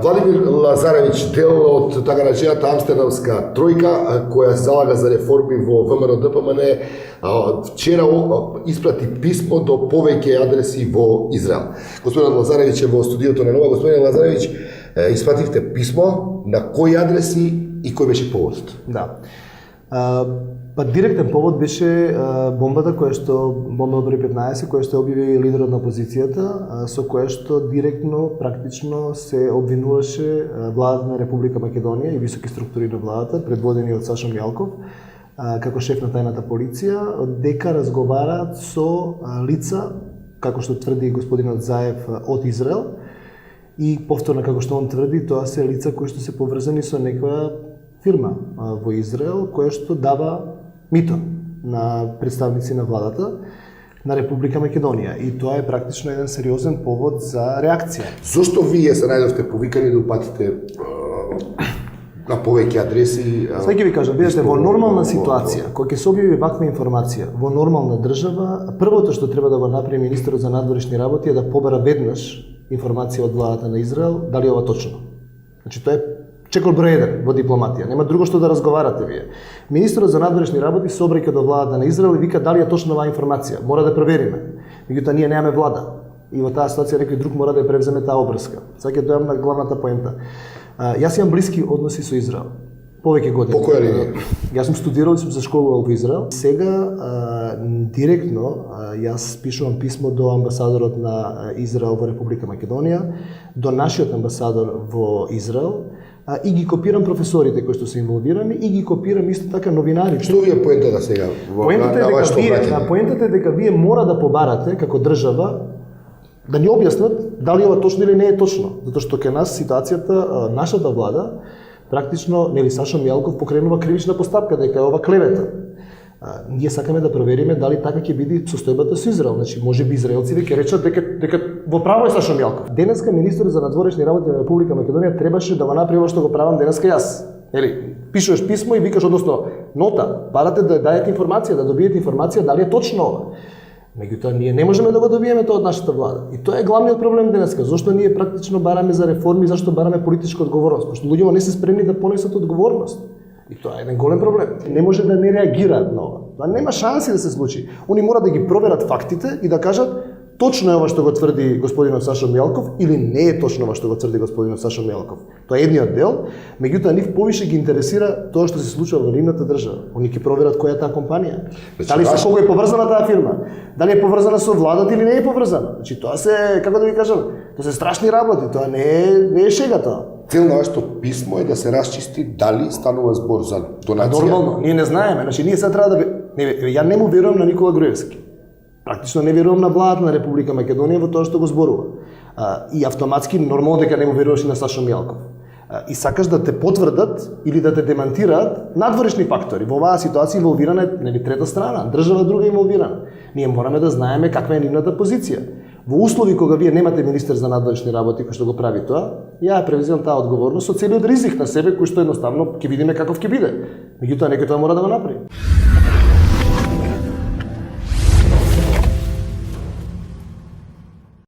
Владимир Лазаревич, дел од така наречената Амстердамска тројка, која се залага за реформи во ВМРО-ДПМН, вчера испрати писмо до повеќе адреси во Израел. Господин Лазаревич е во студиото на Нова. Господин Лазаревич, испративте писмо, на кои адреси и кој беше поводот? Да. Па директен повод беше бомбата бомба број 15, која што објави лидерот на опозицијата, со која што директно, практично се обвинуваше владата на Република Македонија и високи структури на владата, предводени од Сашо Мјалков, како шеф на тајната полиција, дека разговараат со лица, како што тврди господинот Заев, од Израел, и повторно како што он тврди, тоа се лица кои што се поврзани со некоја фирма во Израел, која што дава мито на представници на владата на Република Македонија. И тоа е практично еден сериозен повод за реакција. Зошто вие се најдовте повикани да упатите на повеќе адреси? Сега ќе ви кажам, видите, во нормална ситуација, кога ќе се објави ваква информација во нормална држава, првото што треба да го направи министерот за надворешни работи е да побара веднаш информација од владата на Израел, дали е ова точно. Значи тоа е чекор број 1 во дипломатија. Нема друго што да разговарате вие. Министерот за надворешни работи се обраќа до владата на Израел и вика дали е точно оваа информација. Мора да провериме. Меѓутоа ние немаме влада. И во таа ситуација некој друг мора да ја превземе таа обврска. Сега ќе дојдам на главната поента. Јас имам блиски односи со Израел. Повеќе години. По која линија? Јас сум студирал и сум се школувал во Израел. Сега директно јас пишувам писмо до амбасадорот на Израел во Република Македонија, до нашиот амбасадор во Израел, и ги копирам професорите кои што се инволвирани и ги копирам исто така новинарите. Што ви е поентата сега? Поентата е дека вие мора да побарате како држава да ни објаснат дали ова точно или не е точно, затоа што кај нас ситуацијата, нашата влада практично, нели Сашо Мјалков покренува кривична постапка дека е ова клевета. Ние сакаме да провериме дали така ќе биде состојбата со Израел. Значи, можеби израелците ќе речат дека во право е Сашо Мјалков. Денеска министерот за надворешни работи на Република Македонија требаше да го направи ова што го правам денеска јас. Нели, пишуваш писмо и викаш, односно нота, барате да дајете информација, да добиете информација дали е точно ова. Меѓутоа, ние не можеме да го добиеме тоа од нашата влада. И тоа е главниот проблем денеска. Зошто ние практично бараме за реформи, зашто бараме политичка одговорност? Пошто луѓето не се спремни да понесат одговорност. И тоа е еден голем проблем. Не може да не реагираат на ова. Тоа нема шанси да се случи. Они мора да ги проверат фактите и да кажат точно е ова што го тврди господинот Сашо Мјалков или не е точно ова што го тврди господинот Сашо Мјалков. Тоа е едниот дел, меѓутоа нив повише ги интересира тоа што се случува во нивната држава. Они ќе проверат која е таа компанија. Дали со кого е поврзана таа фирма? Дали е поврзана со владата или не е поврзана? Значи тоа се, како да ви кажам, тоа се страшни работи, тоа не е шега тоа. Цел на вашето писмо е да се расчисти дали станува збор за донација. Нормално, ние не знаеме. Значи ние сега треба да ја не му верувам на Никола Груевски. Практично не верувам на владата на Република Македонија во тоа што го зборува. И автоматски нормално дека не му веруваш и на Сашо Мјалков. И сакаш да те потврдат или да те демантираат надворешни фактори. Во оваа ситуација инволвирана е нели трета страна, држава друга инволвирана. Ние мораме да знаеме каква е нивната позиција. Во услови кога вие немате министер за надворешни работи кој што го прави тоа, ја превземам таа одговорност со целиот ризик на себе кој што едноставно ќе видиме каков ќе биде. Меѓутоа некој тоа мора да го направи.